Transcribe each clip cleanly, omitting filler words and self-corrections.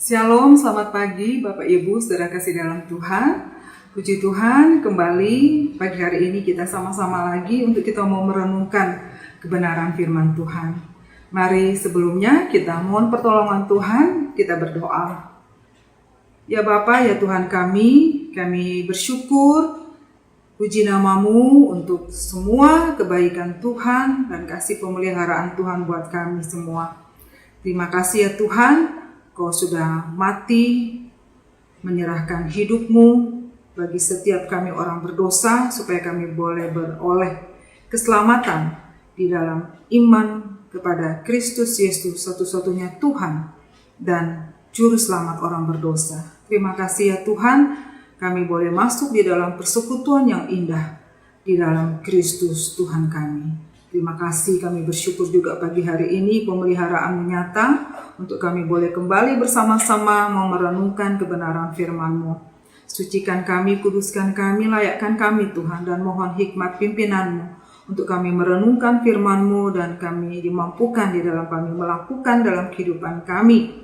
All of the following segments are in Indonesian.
Shalom, selamat pagi Bapak Ibu, saudara kasih dalam Tuhan. Puji Tuhan, kembali pagi hari ini kita sama-sama lagi untuk kita mau merenungkan kebenaran firman Tuhan. Mari sebelumnya kita mohon pertolongan Tuhan, kita berdoa. Ya Bapa, ya Tuhan kami bersyukur, puji namamu untuk semua kebaikan Tuhan dan kasih pemeliharaan Tuhan buat kami semua. Terima kasih ya Tuhan, Kau sudah mati, menyerahkan hidupmu bagi setiap kami orang berdosa, supaya kami boleh beroleh keselamatan di dalam iman kepada Kristus Yesus, satu-satunya Tuhan dan Juru Selamat orang berdosa. Terima kasih ya Tuhan, kami boleh masuk di dalam persekutuan yang indah di dalam Kristus Tuhan kami. Terima kasih, kami bersyukur juga pagi hari ini pemeliharaan nyata untuk kami boleh kembali bersama-sama merenungkan kebenaran firman-Mu. Sucikan kami, kuduskan kami, layakkan kami Tuhan, dan mohon hikmat pimpinan-Mu untuk kami merenungkan firman-Mu dan kami dimampukan di dalam kami melakukan dalam kehidupan kami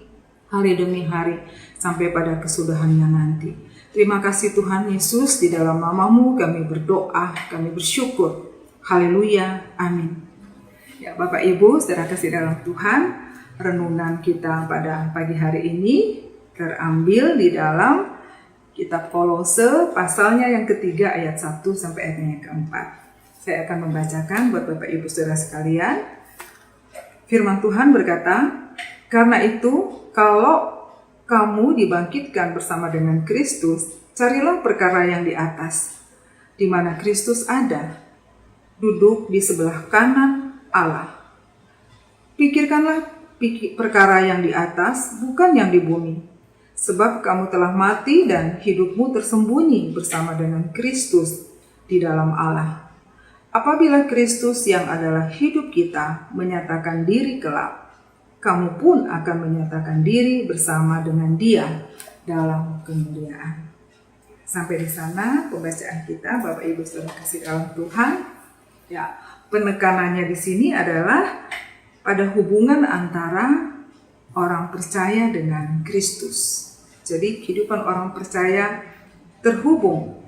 hari demi hari sampai pada kesudahannya nanti. Terima kasih Tuhan Yesus, di dalam nama-Mu kami berdoa, kami bersyukur. Haleluya, amin. Ya Bapak Ibu, saudara kasih dalam Tuhan, renungan kita pada pagi hari ini terambil di dalam kitab Kolose pasalnya yang ketiga ayat 1 sampai ayatnya yang keempat. Saya akan membacakan buat Bapak Ibu saudara sekalian. Firman Tuhan berkata, "Karena itu, kalau kamu dibangkitkan bersama dengan Kristus, carilah perkara yang di atas, di mana Kristus ada, duduk di sebelah kanan Allah. Pikirkanlah perkara yang di atas, bukan yang di bumi. Sebab kamu telah mati dan hidupmu tersembunyi bersama dengan Kristus di dalam Allah. Apabila Kristus yang adalah hidup kita menyatakan diri kelak, kamu pun akan menyatakan diri bersama dengan Dia dalam kemuliaan." Sampai di sana pembacaan kita, Bapak Ibu saudara kasih dalam Tuhan. Ya, penekanannya di sini adalah pada hubungan antara orang percaya dengan Kristus. Jadi kehidupan orang percaya terhubung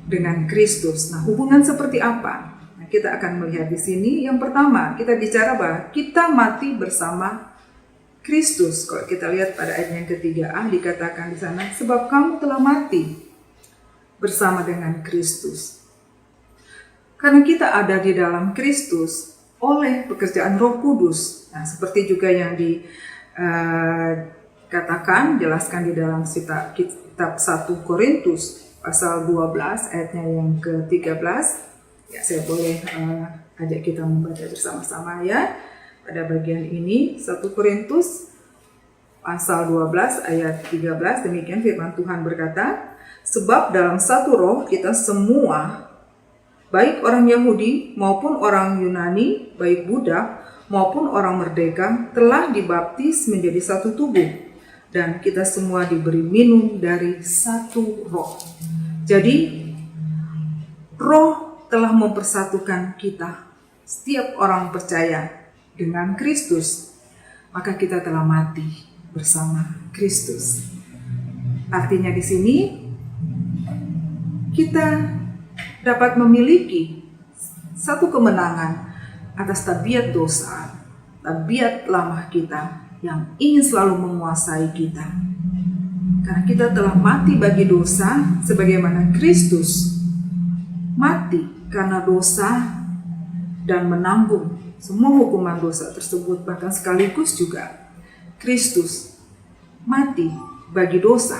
dengan Kristus. Nah, hubungan seperti apa? Nah, kita akan melihat di sini. Yang pertama, kita bicara bahwa kita mati bersama Kristus. Kalau kita lihat pada ayat yang ketiga dikatakan di sana, sebab kamu telah mati bersama dengan Kristus. Karena kita ada di dalam Kristus oleh pekerjaan Roh Kudus. Nah, seperti juga yang dikatakan, jelaskan di dalam kitab 1 Korintus pasal 12 ayatnya yang ke-13. Ya, saya boleh ajak kita membaca bersama-sama ya. Pada bagian ini 1 Korintus pasal 12 ayat 13, demikian firman Tuhan berkata, "Sebab dalam satu roh kita semua, baik orang Yahudi maupun orang Yunani, baik budak maupun orang merdeka, telah dibaptis menjadi satu tubuh, dan kita semua diberi minum dari satu roh." Jadi, roh telah mempersatukan kita, setiap orang percaya dengan Kristus, maka kita telah mati bersama Kristus. Artinya di sini kita dapat memiliki satu kemenangan atas tabiat dosa, tabiat lama kita yang ingin selalu menguasai kita. Karena kita telah mati bagi dosa, sebagaimana Kristus mati karena dosa dan menanggung semua hukuman dosa tersebut. Bahkan sekaligus juga Kristus mati bagi dosa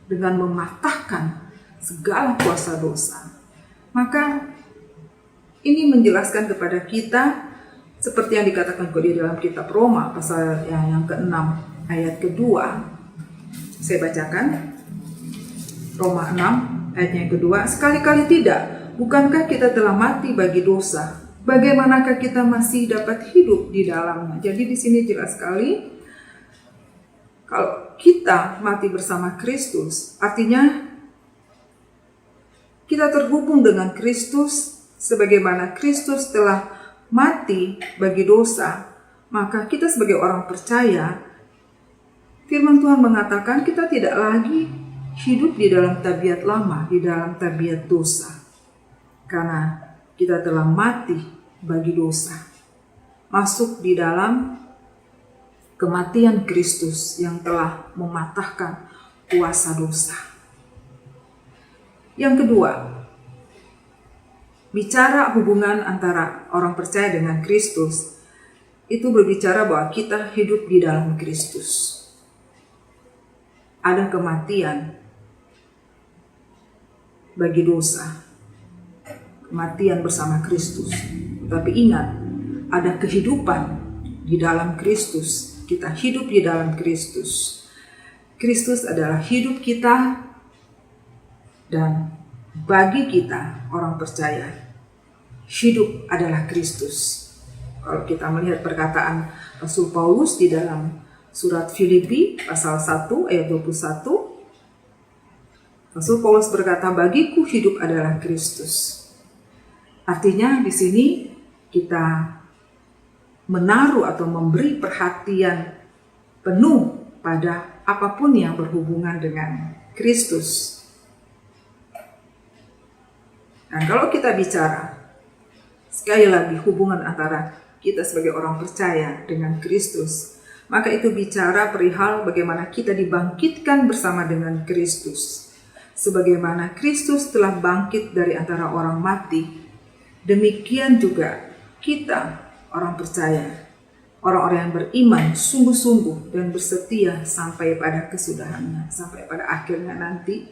dengan mematahkan segala kuasa dosa. Maka ini menjelaskan kepada kita seperti yang dikatakan di dalam kitab Roma pasal yang ke-6 ayat kedua. Saya bacakan Roma 6 ayat yang kedua. "Sekali-kali tidak, bukankah kita telah mati bagi dosa? Bagaimanakah kita masih dapat hidup di dalamnya?" Jadi di sini jelas sekali, kalau kita mati bersama Kristus, artinya kita terhubung dengan Kristus. Sebagaimana Kristus telah mati bagi dosa, maka kita sebagai orang percaya Firman Tuhan mengatakan kita tidak lagi hidup di dalam tabiat lama, di dalam tabiat dosa. Karena kita telah mati bagi dosa. Masuk di dalam kematian Kristus yang telah mematahkan kuasa dosa. Yang kedua, bicara hubungan antara orang percaya dengan Kristus, itu berbicara bahwa kita hidup di dalam Kristus. Ada kematian bagi dosa, kematian bersama Kristus. Tapi ingat, ada kehidupan di dalam Kristus. Kita hidup di dalam Kristus. Kristus adalah hidup kita, dan bagi kita orang percaya, hidup adalah Kristus. Kalau kita melihat perkataan Rasul Paulus di dalam surat Filipi pasal 1 ayat 21, Rasul Paulus berkata, bagiku hidup adalah Kristus. Artinya di sini kita menaruh atau memberi perhatian penuh pada apapun yang berhubungan dengan Kristus. Dan kalau kita bicara, sekali lagi hubungan antara kita sebagai orang percaya dengan Kristus, maka itu bicara perihal bagaimana kita dibangkitkan bersama dengan Kristus. Sebagaimana Kristus telah bangkit dari antara orang mati, demikian juga kita orang percaya, orang-orang yang beriman sungguh-sungguh dan bersetia sampai pada kesudahannya, sampai pada akhirnya nanti,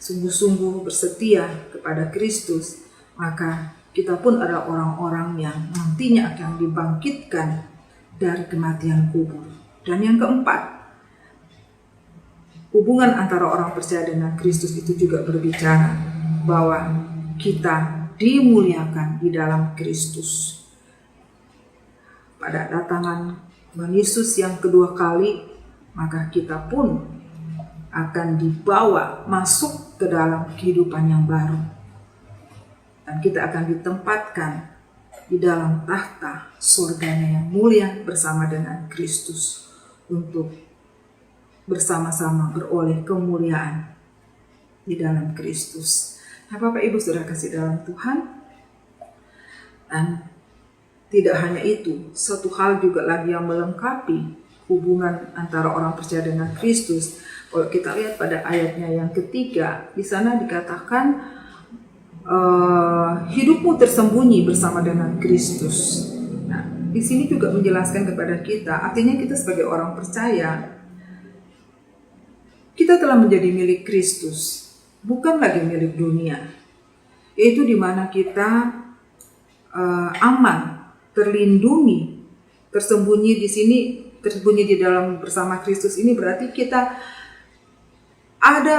sungguh-sungguh bersetia kepada Kristus, maka kita pun adalah orang-orang yang nantinya akan dibangkitkan dari kematian kubur. Dan yang keempat, hubungan antara orang percaya dengan Kristus itu juga berbicara bahwa kita dimuliakan di dalam Kristus. Pada datangan Tuhan Yesus yang kedua kali, maka kita pun akan dibawa masuk ke dalam kehidupan yang baru. Dan kita akan ditempatkan di dalam tahta surganya yang mulia bersama dengan Kristus untuk bersama-sama beroleh kemuliaan di dalam Kristus. Nah, Bapak Ibu Saudara kasih dalam Tuhan, dan tidak hanya itu, satu hal juga lagi yang melengkapi hubungan antara orang percaya dengan Kristus. Kalau kita lihat pada ayatnya yang ketiga, di sana dikatakan hidupmu tersembunyi bersama dengan Kristus. Nah, di sini juga menjelaskan kepada kita, artinya kita sebagai orang percaya, kita telah menjadi milik Kristus, bukan lagi milik dunia. Yaitu di mana kita aman, terlindungi, tersembunyi di sini, tersembunyi di dalam bersama Kristus ini berarti kita ada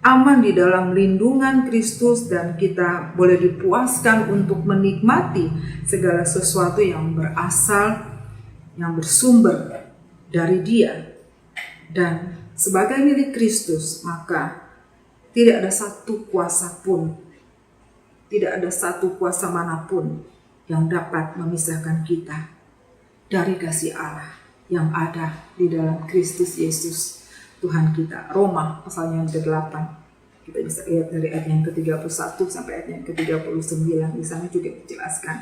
aman di dalam lindungan Kristus, dan kita boleh dipuaskan untuk menikmati segala sesuatu yang berasal, yang bersumber dari Dia. Dan sebagai milik Kristus, maka tidak ada satu kuasa pun, tidak ada satu kuasa manapun yang dapat memisahkan kita dari kasih Allah yang ada di dalam Kristus Yesus Tuhan kita. Roma pasal yang ke-8. Kita bisa lihat dari ayat yang ke-31 sampai ayat yang ke-39. Di sana juga dijelaskan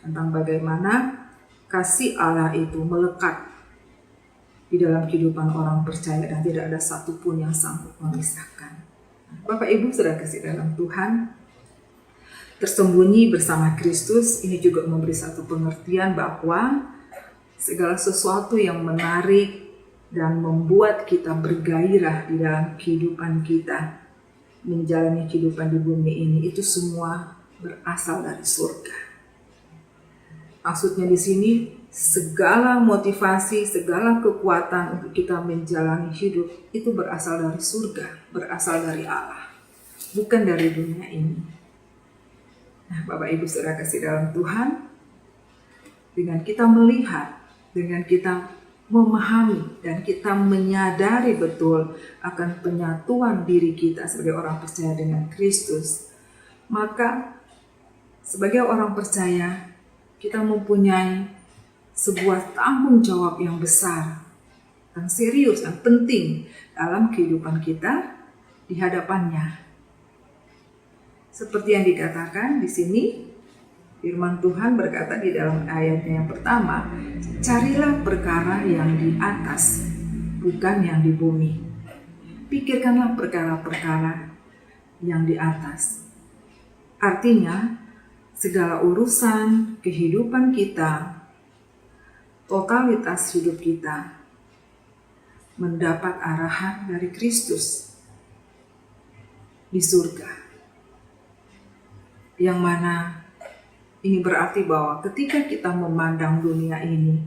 tentang bagaimana kasih Allah itu melekat di dalam kehidupan orang percaya dan tidak ada satupun yang sanggup memisahkan. Bapak Ibu Saudara kasih dalam Tuhan, tersembunyi bersama Kristus ini juga memberi satu pengertian bahwa segala sesuatu yang menarik dan membuat kita bergairah di dalam kehidupan kita, menjalani kehidupan di bumi ini, itu semua berasal dari surga. Maksudnya di sini, segala motivasi, segala kekuatan untuk kita menjalani hidup itu berasal dari surga, berasal dari Allah, bukan dari dunia ini. Nah, Bapak Ibu Saudara kasih dalam Tuhan, dengan kita melihat, dengan kita memahami dan kita menyadari betul akan penyatuan diri kita sebagai orang percaya dengan Kristus, maka sebagai orang percaya kita mempunyai sebuah tanggung jawab yang besar yang serius, yang penting dalam kehidupan kita di hadapannya. Seperti yang dikatakan di sini, firman Tuhan berkata di dalam ayatnya yang pertama, carilah perkara yang di atas, bukan yang di bumi. Pikirkanlah perkara-perkara yang di atas. Artinya, segala urusan kehidupan kita, totalitas hidup kita, mendapat arahan dari Kristus di surga. Yang mana ini berarti bahwa ketika kita memandang dunia ini,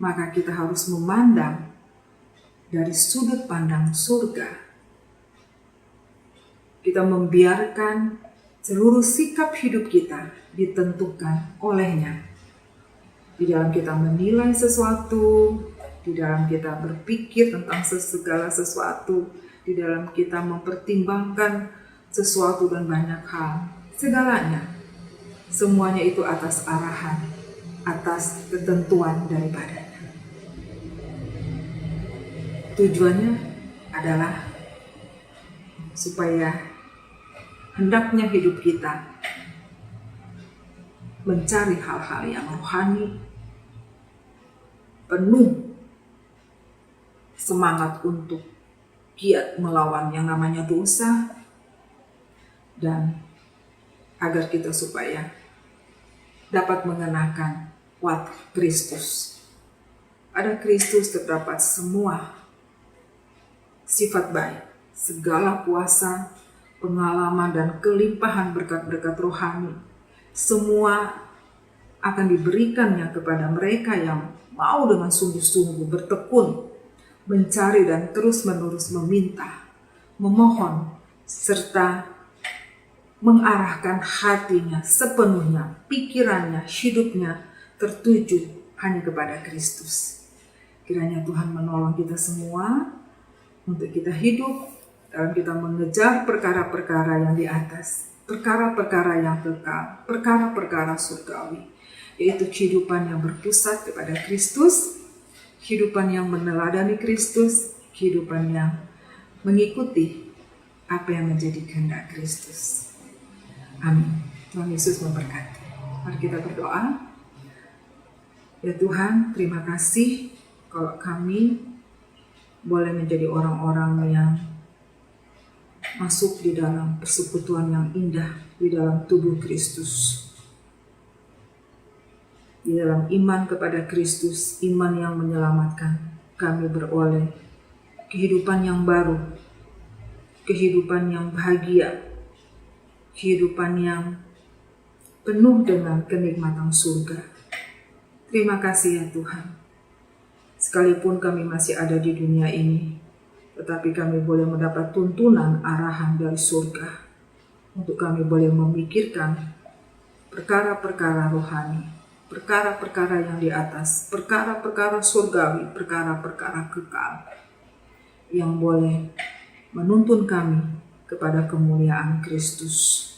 maka kita harus memandang dari sudut pandang surga. Kita membiarkan seluruh sikap hidup kita ditentukan olehnya. Di dalam kita menilai sesuatu, di dalam kita berpikir tentang segala sesuatu, di dalam kita mempertimbangkan sesuatu dan banyak hal, segalanya, semuanya itu atas arahan, atas ketentuan daripadanya. Tujuannya adalah supaya hendaknya hidup kita mencari hal-hal yang rohani, penuh semangat untuk giat melawan yang namanya dosa, dan agar kita supaya dapat mengenakan wajah Kristus. Pada Kristus terdapat semua sifat baik, segala kuasa, pengalaman, dan kelimpahan berkat-berkat rohani. Semua akan diberikannya kepada mereka yang mau dengan sungguh-sungguh bertekun, mencari dan terus-menerus meminta, memohon, serta mengarahkan hatinya sepenuhnya, pikirannya, hidupnya tertuju hanya kepada Kristus. Kiranya Tuhan menolong kita semua untuk kita hidup dalam kita mengejar perkara-perkara yang di atas, perkara-perkara yang kekal, perkara-perkara surgawi, yaitu kehidupan yang berpusat kepada Kristus, kehidupan yang meneladani Kristus, kehidupan yang mengikuti apa yang menjadi kehendak Kristus. Amin. Tuhan Yesus memberkati. Mari kita berdoa. Ya Tuhan, terima kasih kalau kami boleh menjadi orang-orang yang masuk di dalam persekutuan yang indah di dalam tubuh Kristus. Di dalam iman kepada Kristus, iman yang menyelamatkan, kami beroleh kehidupan yang baru, kehidupan yang bahagia, kehidupan yang penuh dengan kenikmatan surga. Terima kasih ya Tuhan. Sekalipun kami masih ada di dunia ini, tetapi kami boleh mendapat tuntunan arahan dari surga untuk kami boleh memikirkan perkara-perkara rohani, perkara-perkara yang di atas, perkara-perkara surgawi, perkara-perkara kekal yang boleh menuntun kami kepada kemuliaan Kristus.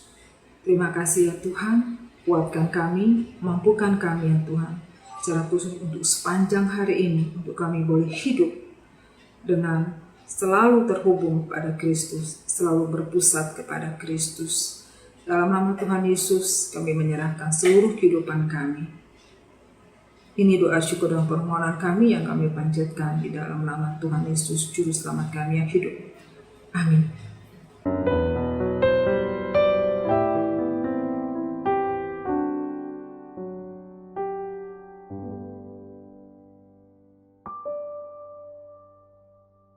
Terima kasih ya Tuhan, kuatkan kami, mampukan kami ya Tuhan, secara khusus untuk sepanjang hari ini, untuk kami boleh hidup dengan selalu terhubung pada Kristus, selalu berpusat kepada Kristus. Dalam nama Tuhan Yesus, kami menyerahkan seluruh kehidupan kami. Ini doa syukur dan permohonan kami yang kami panjatkan di dalam nama Tuhan Yesus, Juru Selamat kami yang hidup. Amin.